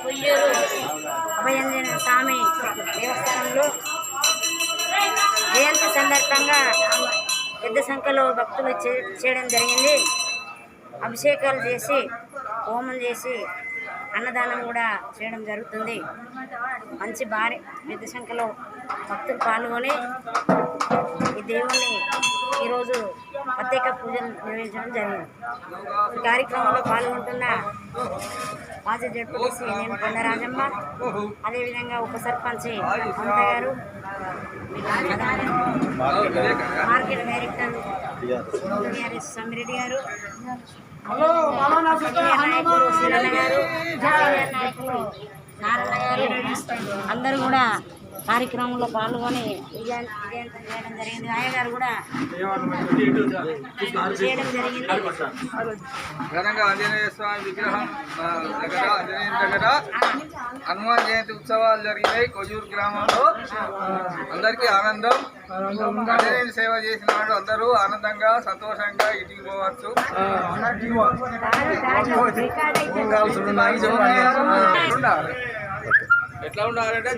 కొయ్యూరు అభయాంజనేయ స్వామి దేవస్థానంలో జయంతి సందర్భంగా పెద్ద సంఖ్యలో భక్తులు చేయడం జరిగింది. అభిషేకాలు చేసి హోమం చేసి అన్నదానం కూడా చేయడం జరుగుతుంది. మంచి భారీ పెద్ద సంఖ్యలో భక్తులు పాల్గొని ఈ దేవుణ్ణి ఈరోజు ప్రత్యేక పూజలు నిర్వహించడం జరిగింది. ఈ కార్యక్రమంలో పాల్గొంటున్న మాజీ జడ్పీటీసీ నేను కొండరాజమ్మ, అదేవిధంగా ఉప సర్పంచి మమత గారు, మార్కెట్ డైరెక్టర్ టిఆర్ఎస్ సమ్మిరెడ్డి గారు, నాయకులు శ్రీరన్న గారు, నాయకులు నారాయణ గారు అందరూ కూడా కార్యక్రమంలో పాల్గొని విజయంతం చేయడం జరిగింది. ఆయన గారు కూడా చేయడం జరిగింది. ఘనంగా ఆంజనేయ స్వామి విగ్రహం దగ్గర ఆంజనేయుని దగ్గర హనుమాన్ జయంతి ఉత్సవాలు జరిగినాయి. కొయ్యూరు గ్రామంలో అందరికీ ఆనందం. ఆంజనేయుని సేవ చేసిన వాళ్ళు అందరూ ఆనందంగా సంతోషంగా ఇంటికి పోవచ్చు. ఎట్లా ఉండాలంటే